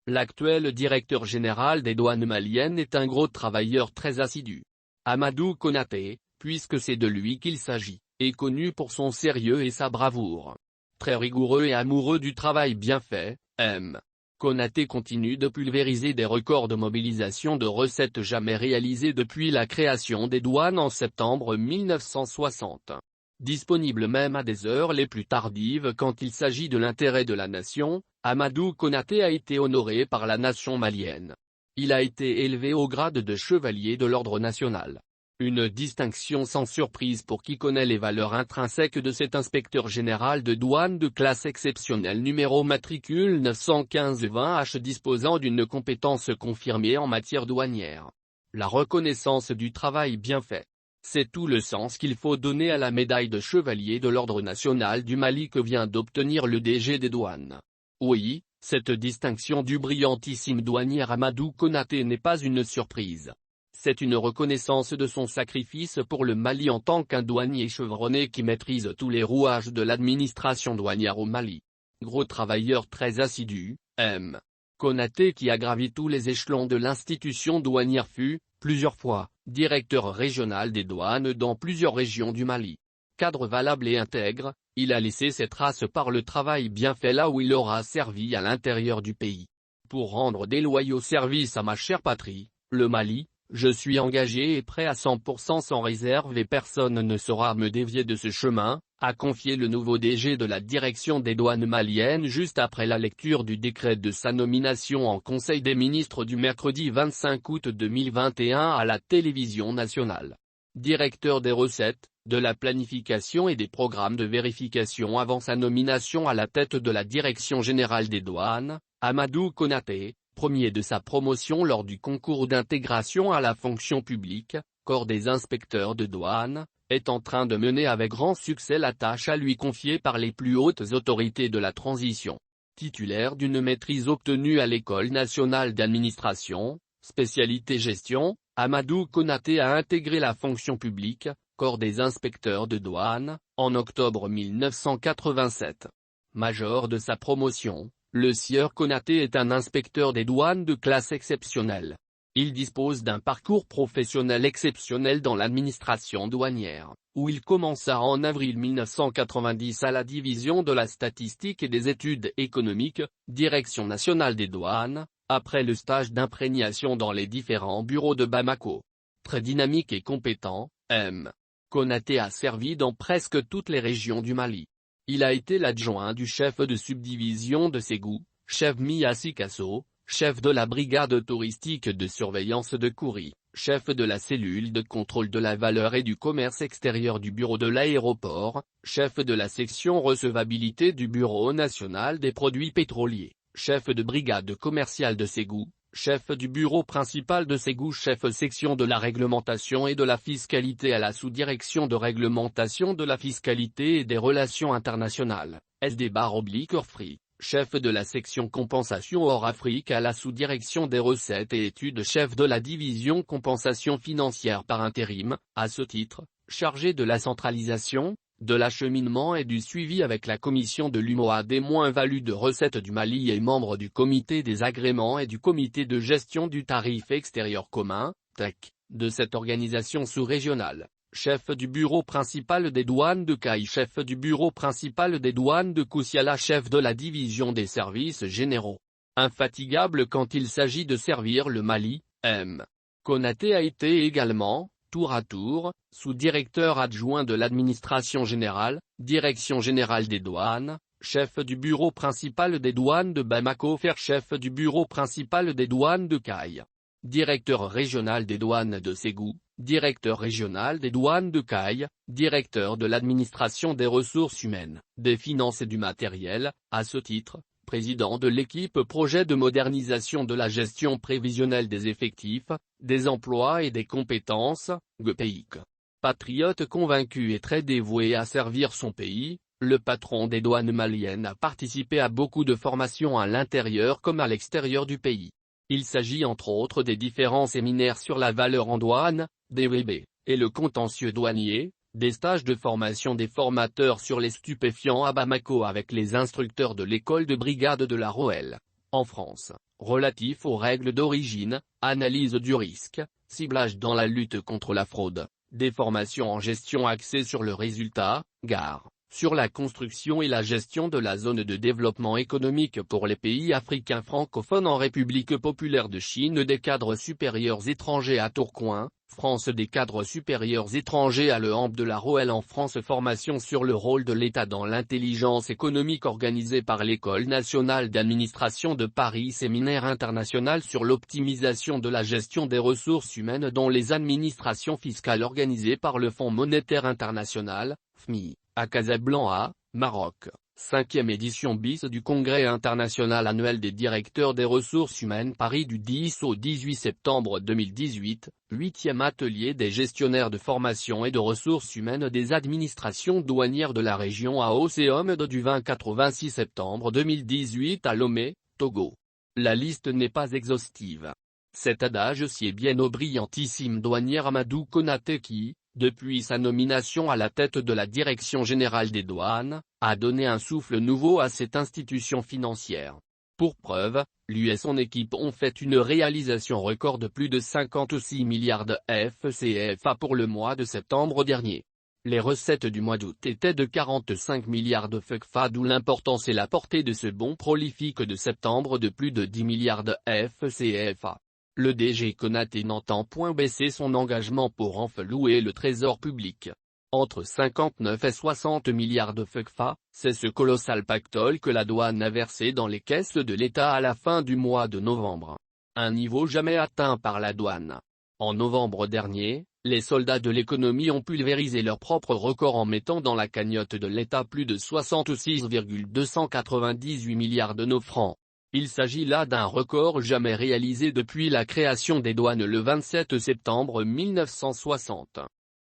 L'actuel directeur général des douanes maliennes est un gros travailleur très assidu. Amadou Konaté, puisque c'est de lui qu'il s'agit, est connu pour son sérieux et sa bravoure. Très rigoureux et amoureux du travail bien fait, M. Konaté continue de pulvériser des records de mobilisation de recettes jamais réalisés depuis la création des douanes en septembre 1960. Disponible même à des heures les plus tardives quand il s'agit de l'intérêt de la nation, Amadou Konaté a été honoré par la nation malienne. Il a été élevé au grade de chevalier de l'ordre national. Une distinction sans surprise pour qui connaît les valeurs intrinsèques de cet inspecteur général de douane de classe exceptionnelle numéro matricule 915-20H disposant d'une compétence confirmée en matière douanière. La reconnaissance du travail bien fait. C'est tout le sens qu'il faut donner à la médaille de chevalier de l'ordre national du Mali que vient d'obtenir le DG des douanes. Oui, cette distinction du brillantissime douanier Amadou Konaté n'est pas une surprise. C'est une reconnaissance de son sacrifice pour le Mali en tant qu'un douanier chevronné qui maîtrise tous les rouages de l'administration douanière au Mali. Gros travailleur très assidu, M. Konaté qui a gravi tous les échelons de l'institution douanière fut, plusieurs fois, directeur régional des douanes dans plusieurs régions du Mali. Cadre valable et intègre, il a laissé ses traces par le travail bien fait là où il aura servi à l'intérieur du pays. Pour rendre des loyaux services à ma chère patrie, le Mali, je suis engagé et prêt à 100% sans réserve et personne ne saura me dévier de ce chemin, a confié le nouveau DG de la direction des douanes maliennes juste après la lecture du décret de sa nomination en Conseil des ministres du mercredi 25 août 2021 à la télévision nationale. Directeur des recettes, de la planification et des programmes de vérification avant sa nomination à la tête de la direction générale des douanes, Amadou Konaté, premier de sa promotion lors du concours d'intégration à la fonction publique, corps des inspecteurs de douane, est en train de mener avec grand succès la tâche à lui confiée par les plus hautes autorités de la transition. Titulaire d'une maîtrise obtenue à l'École nationale d'administration, spécialité gestion, Amadou Konaté a intégré la fonction publique, corps des inspecteurs de douane, en octobre 1987. Major de sa promotion, le sieur Konaté est un inspecteur des douanes de classe exceptionnelle. Il dispose d'un parcours professionnel exceptionnel dans l'administration douanière, où il commença en avril 1990 à la division de la statistique et des études économiques, Direction nationale des douanes, après le stage d'imprégnation dans les différents bureaux de Bamako. Très dynamique et compétent, M. Konaté a servi dans presque toutes les régions du Mali. Il a été l'adjoint du chef de subdivision de Ségou, chef Miassi-Kasso, chef de la brigade touristique de surveillance de Kouri, chef de la cellule de contrôle de la valeur et du commerce extérieur du bureau de l'aéroport, chef de la section recevabilité du Bureau national des produits pétroliers, chef de brigade commerciale de Ségou, chef du bureau principal de Ségou, chef section de la réglementation et de la fiscalité à la sous-direction de réglementation de la fiscalité et des relations internationales, SD/Orfri, chef de la section compensation hors Afrique à la sous-direction des recettes et études, chef de la division compensation financière par intérim, à ce titre, chargé de la centralisation, de l'acheminement et du suivi avec la commission de l'UMOA des moins-values de recettes du Mali et membre du comité des agréments et du comité de gestion du tarif extérieur commun, TEC, de cette organisation sous-régionale, chef du bureau principal des douanes de Caille, chef du bureau principal des douanes de Koussiala, chef de la division des services généraux. Infatigable quand il s'agit de servir le Mali, M. Konaté a été également, tour à tour, sous-directeur adjoint de l'administration générale, direction générale des douanes, chef du bureau principal des douanes de Bamako, chef du bureau principal des douanes de Caille, directeur régional des douanes de Ségou, directeur régional des douanes de Caille, directeur de l'administration des ressources humaines, des finances et du matériel, à ce titre, président de l'équipe projet de modernisation de la gestion prévisionnelle des effectifs, des emplois et des compétences, GPIC. Patriote convaincu et très dévoué à servir son pays, le patron des douanes maliennes a participé à beaucoup de formations à l'intérieur comme à l'extérieur du pays. Il s'agit entre autres des différents séminaires sur la valeur en douane, DVB, et le contentieux douanier, des stages de formation des formateurs sur les stupéfiants à Bamako avec les instructeurs de l'école de brigade de la ROEL, en France, relatif aux règles d'origine, analyse du risque, ciblage dans la lutte contre la fraude, des formations en gestion axées sur le résultat, gare, sur la construction et la gestion de la zone de développement économique pour les pays africains francophones en République populaire de Chine, des cadres supérieurs étrangers à Tourcoing, France, des cadres supérieurs étrangers à Le Hamp de la Roelle en France, formation sur le rôle de l'État dans l'intelligence économique organisée par l'École nationale d'administration de Paris, séminaire international sur l'optimisation de la gestion des ressources humaines dans les administrations fiscales organisé par le Fonds monétaire international, FMI, à Casablanca, Maroc. 5e édition bis du Congrès international annuel des directeurs des ressources humaines Paris du 10 au 18 septembre 2018, 8e atelier des gestionnaires de formation et de ressources humaines des administrations douanières de la région à Océum du 24 au 26 septembre 2018 à Lomé, Togo. La liste n'est pas exhaustive. Cet adage sied bien au brillantissime douanier Amadou Konaté qui, depuis sa nomination à la tête de la Direction générale des douanes, a donné un souffle nouveau à cette institution financière. Pour preuve, lui et son équipe ont fait une réalisation record de plus de 56 milliards de FCFA pour le mois de septembre dernier. Les recettes du mois d'août étaient de 45 milliards de FCFA, d'où l'importance et la portée de ce bond prolifique de septembre de plus de 10 milliards de FCFA. Le DG Konaté n'entend point baisser son engagement pour renflouer le trésor public. Entre 59 et 60 milliards de FCFA, c'est ce colossal pactole que la douane a versé dans les caisses de l'État à la fin du mois de novembre. Un niveau jamais atteint par la douane. En novembre dernier, les soldats de l'économie ont pulvérisé leur propre record en mettant dans la cagnotte de l'État plus de 66,298 milliards de nos francs. Il s'agit là d'un record jamais réalisé depuis la création des douanes le 27 septembre 1960.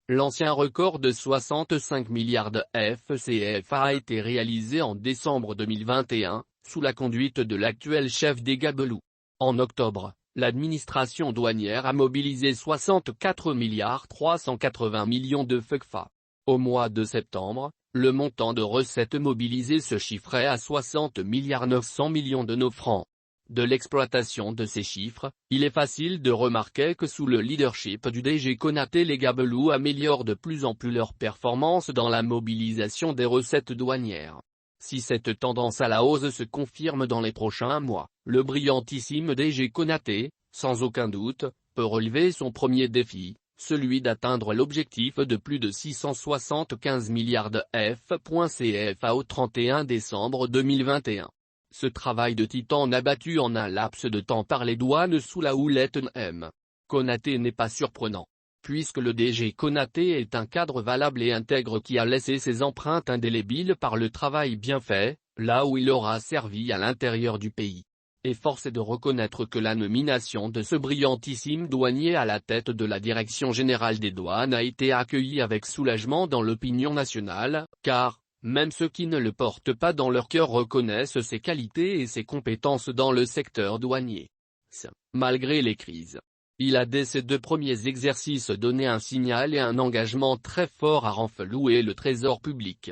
L'ancien record de 65 milliards de FCFA a été réalisé en décembre 2021, sous la conduite de l'actuel chef des Gabelous. En octobre, l'administration douanière a mobilisé 64 milliards 380 millions de FCFA. Au mois de septembre, le montant de recettes mobilisées se chiffrait à 60 milliards 900 millions de nos francs. De l'exploitation de ces chiffres, il est facile de remarquer que sous le leadership du DG Konaté, les Gabelous améliorent de plus en plus leur performance dans la mobilisation des recettes douanières. Si cette tendance à la hausse se confirme dans les prochains mois, le brillantissime DG Konaté, sans aucun doute, peut relever son premier défi, celui d'atteindre l'objectif de plus de 675 milliards de FCFA au 31 décembre 2021. Ce travail de titan abattu en un laps de temps par les douanes sous la houlette M. Konaté n'est pas surprenant, puisque le DG Konaté est un cadre valable et intègre qui a laissé ses empreintes indélébiles par le travail bien fait, là où il aura servi à l'intérieur du pays. Et force est de reconnaître que la nomination de ce brillantissime douanier à la tête de la Direction générale des douanes a été accueillie avec soulagement dans l'opinion nationale, car, même ceux qui ne le portent pas dans leur cœur reconnaissent ses qualités et ses compétences dans le secteur douanier. Malgré les crises, il a dès ses 2 premiers exercices donné un signal et un engagement très fort à renflouer le trésor public.